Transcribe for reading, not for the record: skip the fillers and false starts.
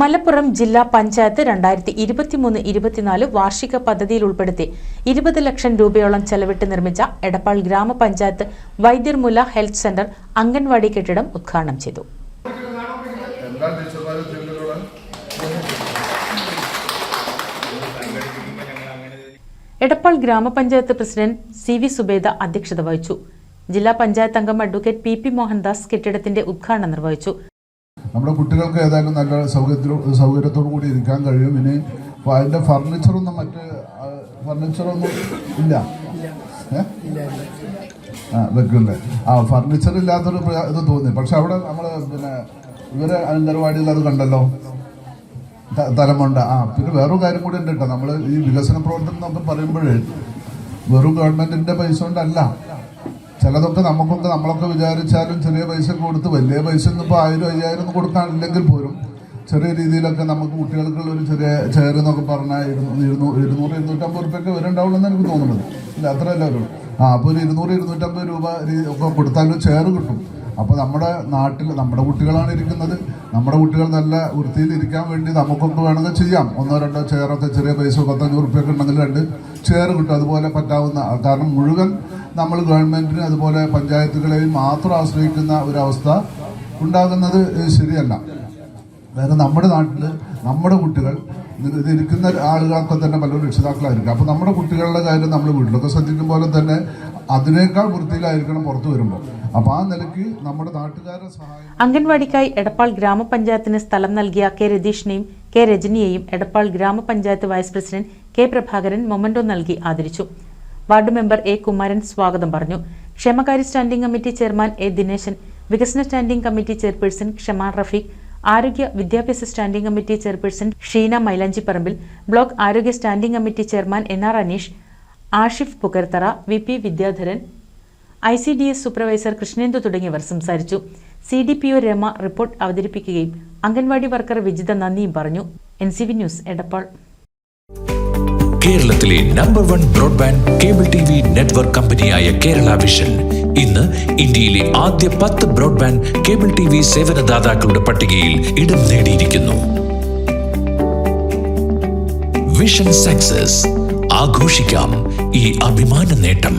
മലപ്പുറം ജില്ലാ പഞ്ചായത്ത് 2023-24 വാർഷിക പദ്ധതിയിൽ ഉൾപ്പെടുത്തി 20 ലക്ഷം രൂപയോളം ചെലവിട്ട് നിർമ്മിച്ച എടപ്പാൾ ഗ്രാമപഞ്ചായത്ത് വൈദ്യർമുല ഹെൽത്ത് സെന്റർ അംഗൻവാടി കെട്ടിടം ഉദ്ഘാടനം ചെയ്തു. എടപ്പാൾ ഗ്രാമപഞ്ചായത്ത് പ്രസിഡന്റ് സി വി സുബേദ അധ്യക്ഷത വഹിച്ചു. ജില്ലാ പഞ്ചായത്ത് അംഗം അഡ്വക്കേറ്റ് പി പി മോഹൻദാസ് കെട്ടിടത്തിന്റെ ഉദ്ഘാടനം നിർവഹിച്ചു. നമ്മുടെ കുട്ടികൾക്ക് ഏതായാലും നല്ല സൗകര്യത്തോടു കൂടി ഇരിക്കാൻ കഴിയും. ഇനി അതിന്റെ ഫർണിച്ചറൊന്നും ഇല്ല വെക്കണ്ടേ? ഫർണിച്ചർ ഇല്ലാത്തൊരു ഇത് തോന്നി. പക്ഷെ അവിടെ നമ്മൾ ഇവരെ അംഗൻവാടിയിൽ അത് കണ്ടല്ലോ, തലമുണ്ട. പിന്നെ വേറൊരു കാര്യം കൂടി ഉണ്ട് കേട്ടോ. നമ്മൾ ഈ വികസന പ്രവർത്തനം എന്നൊക്കെ പറയുമ്പോഴേ വെറും ഗവൺമെന്റിന്റെ പൈസ കൊണ്ടല്ല. ചിലതൊക്കെ നമ്മളൊക്കെ വിചാരിച്ചാലും ചെറിയ പൈസ കൊടുത്ത്, വലിയ പൈസ ഒന്നും ഇപ്പോൾ 1000-5000 ഒന്നും കൊടുക്കാനില്ലെങ്കിൽ പോലും ചെറിയ രീതിയിലൊക്കെ നമുക്ക് കുട്ടികൾക്കുള്ള ഒരു ചെറിയ ചെയർ എന്നൊക്കെ പറഞ്ഞാൽ 200-250 റുപ്യൊക്കെ വരുന്നുണ്ടാവുള്ളൂ എന്ന് എനിക്ക് തോന്നുന്നത്. ഇല്ല, അത്രയല്ല വരും. അപ്പോൾ ഒരു 200-250 രൂപ ഒക്കെ കൊടുത്താലും ചെയർ കിട്ടും. അപ്പോൾ നമ്മുടെ നാട്ടിൽ നമ്മുടെ കുട്ടികളാണ് ഇരിക്കുന്നത്. നമ്മുടെ കുട്ടികൾ നല്ല വൃത്തിയിൽ ഇരിക്കാൻ വേണ്ടി നമുക്കൊക്കെ വേണമെങ്കിൽ ചെയ്യാം. 1-2 ചെയറൊക്കെ ചെറിയ പൈസ 10-5 റുപ്യൊക്കെ ഉണ്ടെങ്കിൽ 2 ചെയർ കിട്ടും. അതുപോലെ പറ്റാവുന്ന, കാരണം മുഴുവൻ നമ്മൾ ഗവൺമെന്റിന് അതുപോലെ പഞ്ചായത്തുകളെയും മാത്രം ആശ്രയിക്കുന്ന ഒരവസ്ഥ ഉണ്ടാകുന്നത് ശരിയല്ല. അതായത് നമ്മുടെ നാട്ടിൽ നമ്മുടെ കുട്ടികൾ ഇതിരിക്കുന്ന ആളുകളൊക്കെ തന്നെ പലരും രക്ഷിതാക്കളായിരിക്കും. അപ്പോൾ നമ്മുടെ കുട്ടികളുടെ കാര്യം നമ്മൾ വീട്ടിലൊക്കെ ശ്രദ്ധിക്കും പോലെ തന്നെ അതിനേക്കാൾ വൃത്തിയിലായിരിക്കണം പുറത്തു വരുമ്പോൾ. അപ്പോൾ ആ നിലയ്ക്ക് നമ്മുടെ നാട്ടുകാരുടെ സഹായം. അംഗൻവാടിക്കായി എടപ്പാൾ ഗ്രാമപഞ്ചായത്തിന് സ്ഥലം നൽകിയ കെ രതീഷിനെയും കെ രജനിയെയും എടപ്പാൾ ഗ്രാമപഞ്ചായത്ത് vice president K Prabhakaran memento നൽകി ആദരിച്ചു. വാർഡ് മെമ്പർ എ കുമാരൻ സ്വാഗതം പറഞ്ഞു. ക്ഷേമകാര്യ standing committee chairman A Dineshan, വികസന standing committee chairperson Kshama Rafeeq, ആരോഗ്യ വിദ്യാഭ്യാസ standing committee chairperson Sheena Mailanchipparambil, block ആരോഗ്യ standing committee chairman NR Aneesh, Ashif Pukarthara, VP Vidyadharan, ICDS supervisor Krishnendu തുടങ്ങിയവർ സംസാരിച്ചു. CDPO രമ റിപ്പോർട്ട് അവതരിപ്പിക്കുകയും അംഗൻവാടി വർക്കർ വിജിത നന്ദിയും പറഞ്ഞു. NCV news Edappal. കേരളത്തിലെ number 1 broadband cable TV network കമ്പനിയായ കേരള വിഷൻ ഇന്ന് ഇന്ത്യയിലെ ആദ്യ 10 ബ്രോഡ്ബാൻഡ് കേബിൾ TV സേവനദാതാക്കളുടെ പട്ടികയിൽ ഇടം നേടിയിരിക്കുന്നു. Vision success. ആഘോഷിക്കാം ഈ അഭിമാന നേട്ടം.